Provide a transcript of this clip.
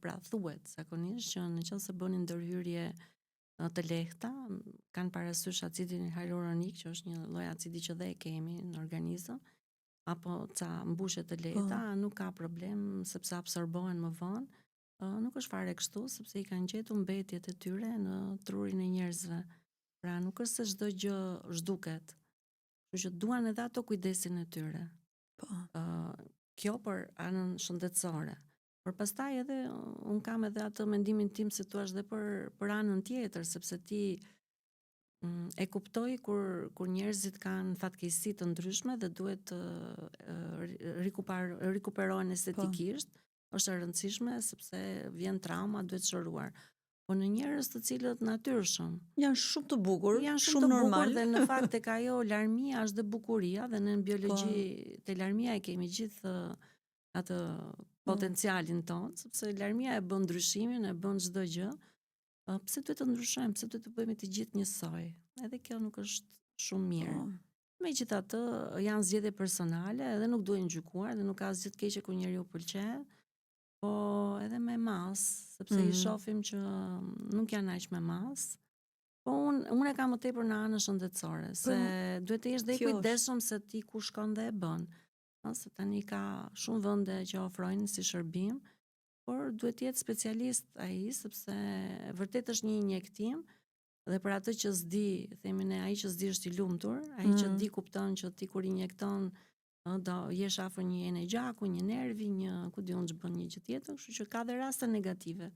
pra thuhet zakonisht që nëse bënin ndërhyrje të lehta, kanë parasysh acidin hyaluronik, që është një lloj acidi që dhe e kemi në organizëm, apo ca mbushje të lehta, nuk ka problem sepse absorbohen më vonë. Nuk është fare kështu, sepse i kanë gjetur mbetjet e tyre në trurin e njerëzve. Pra nuk është se çdo gjë zhduket. Kështu që duan edhe ato kujdesin e tyre. Kjo për anën shëndetësore. Por pastaj edhe un kam edhe atë mendimin tim se thua dhe për anën tjetër, sepse ti e kuptoj kur njerëzit kanë fatkeqësi të ndryshme dhe duhet të rikuperohen estetikisht, është e rëndësishme sepse vjen trauma, duhet shëruar. Po në njerëz të cilët natyrshëm janë shumë të bukur, janë shumë normal dhe në fakt tek ajo larmia është dhe bukuria dhe në biologji te larmia e kemi gjithë atë potencialin ton, sepse larmia e bën ndryshimin, e bën çdo gjë. Pse duhet të ndryshojmë, pse duhet të bëhemi të gjithë njësoj? Edhe kjo nuk është shumë mirë. Megjithatë, janë zgjedhje personale dhe nuk duhen gjykuar dhe nuk ka asgjë të keqe kur njeriu pëlqen, po edhe me mas, sepse i shohim që nuk janë aq me mas. Po unë e kam më tepër në anën shëndetësore, se duhet të jesh dhe i kujdesshëm se ti ku shkon dhe e bën. Se tani ka shumë vende që ofrojnë si shërbim, por duhet të jetë specialist ai, sepse vërtet është një injektim dhe për atë që s'di, themi ne, ai që s'di është i lumtur, ai që di kupton që ti kur injekton do jesh afër një ene gjaku, një nervi, një ku diun ç'bën një gjë tjetër, kështu që ka dhe raste negative.